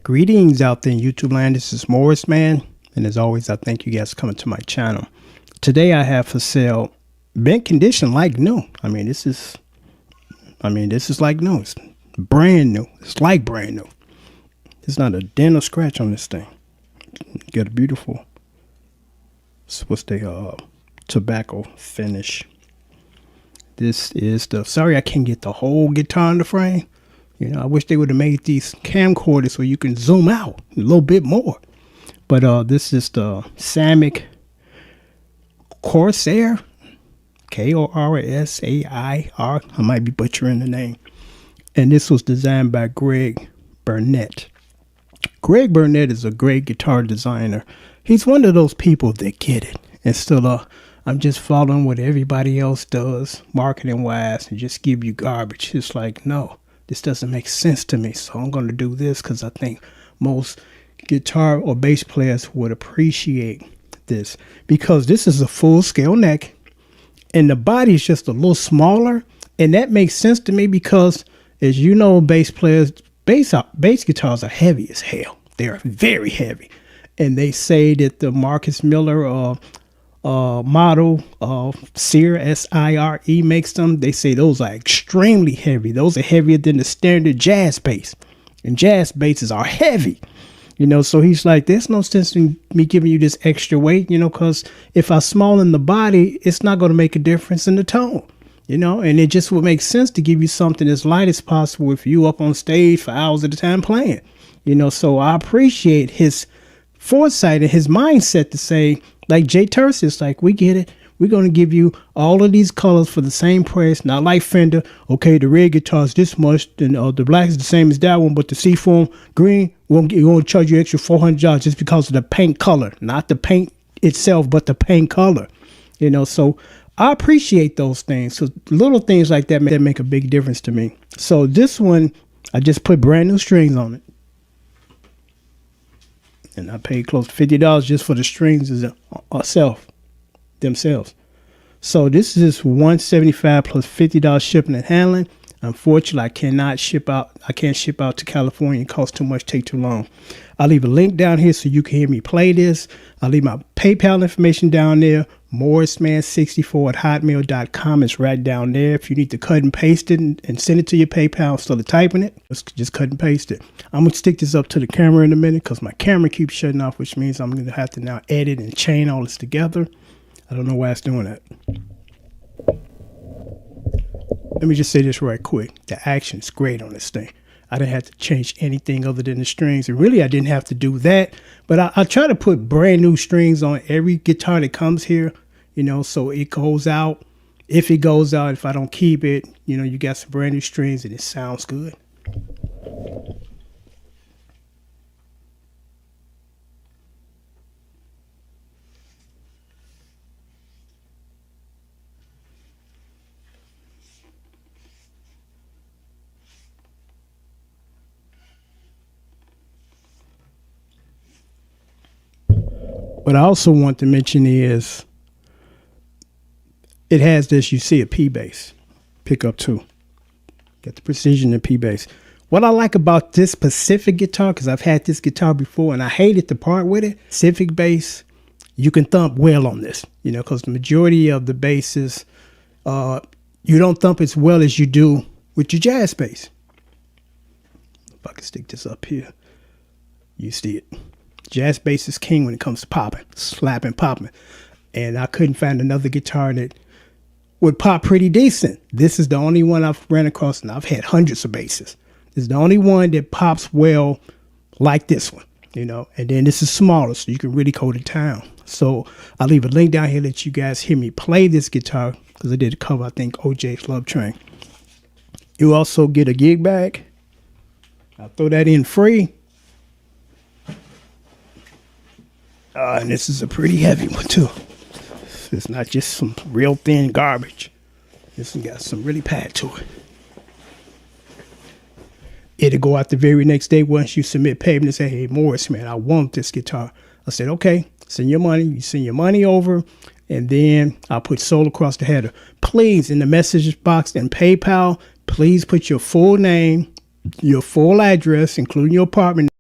Greetings out there in YouTube land. This is Morris Man, and as always, I thank you guys for coming to my channel. Today I have for sale mint condition like new. This is like new. It's brand new. It's like brand new. There's not a dent or scratch on this thing. Got a beautiful, what's the tobacco finish. This is the, sorry I can't get the whole guitar in the frame. You know, I wish they would have made these camcorders so you can zoom out a little bit more. But this is the Samick Corsair, K-O-R-S-A-I-R. I might be butchering the name. And this was designed by Bennet. Greg Bennet is a great guitar designer. He's one of those people that get it. And still, I'm just following what everybody else does, marketing wise, and just give you garbage. It's like, no, this doesn't make sense to me. So I'm going to do this because I think most guitar or bass players would appreciate this, because this is a full scale neck and the body is just a little smaller. And that makes sense to me because, as you know, bass players, bass guitars are heavy as hell. They are very heavy. And they say that the Marcus Miller model Sear, S-I-R-E, makes them. They say those are extremely heavy. Those are heavier than the standard jazz bass. And jazz basses are heavy. You know, so he's like, there's no sense in me giving you this extra weight, you know, because if I smallen the body, it's not going to make a difference in the tone. You know, and it just would make sense to give you something as light as possible if you up on stage for hours at a time playing. You know, so I appreciate his foresight and his mindset to say, like Jay Terse, it's like, we get it. We're going to give you all of these colors for the same price. Not like Fender. Okay, the red guitar is this much, and the black is the same as that one, but the Seafoam green, we're going to charge you extra $400 just because of the paint color. Not the paint itself, but the paint color. You know, so I appreciate those things. So little things like that make a big difference to me. So this one, I just put brand new strings on it. And I paid close to $50 just for the strings themselves. So this is $175 plus $50 shipping and handling. Unfortunately, I can't ship out to California. It costs too much, take too long. I'll leave a link down here so you can hear me play this. I'll leave my PayPal information down there. MorrisMan64@hotmail.com is right down there. If you need to cut and paste it and send it to your PayPal instead of typing it, just cut and paste it. I'm going to stick this up to the camera in a minute because my camera keeps shutting off, which means I'm going to have to now edit and chain all this together. I don't know why it's doing that. Let me just say this right quick. The action is great on this thing. I didn't have to change anything other than the strings. And really, I didn't have to do that. But I try to put brand new strings on every guitar that comes here, you know, so it goes out. If it goes out, if I don't keep it, you know, you got some brand new strings and it sounds good. What I also want to mention is it has this, you see, a P bass pickup too. Got the precision in P bass. What I like about this specific guitar, because I've had this guitar before and I hated to part with it, Pacific bass, you can thump well on this, you know, because the majority of the basses, you don't thump as well as you do with your jazz bass. If I can stick this up here, you see it. Jazz bass is king when it comes to popping, slapping, popping. And I couldn't find another guitar that would pop pretty decent. This is the only one I've ran across, and I've had hundreds of basses. This is the only one that pops well like this one, you know. And then this is smaller, so you can really go to town. So I'll leave a link down here that you guys hear me play this guitar, because I did a cover, I think, OJ's Love Train. You also get a gig bag. I'll throw that in free. And this is a pretty heavy one too. It's not just some real thin garbage. This one got some really pad to it. It'll go out the very next day once you submit payment and say, hey, Morris, man, I want this guitar. I said, okay, send your money. You send your money over, and then I'll put sold across the header. Please, in the message box and PayPal, please put your full name, your full address, including your apartment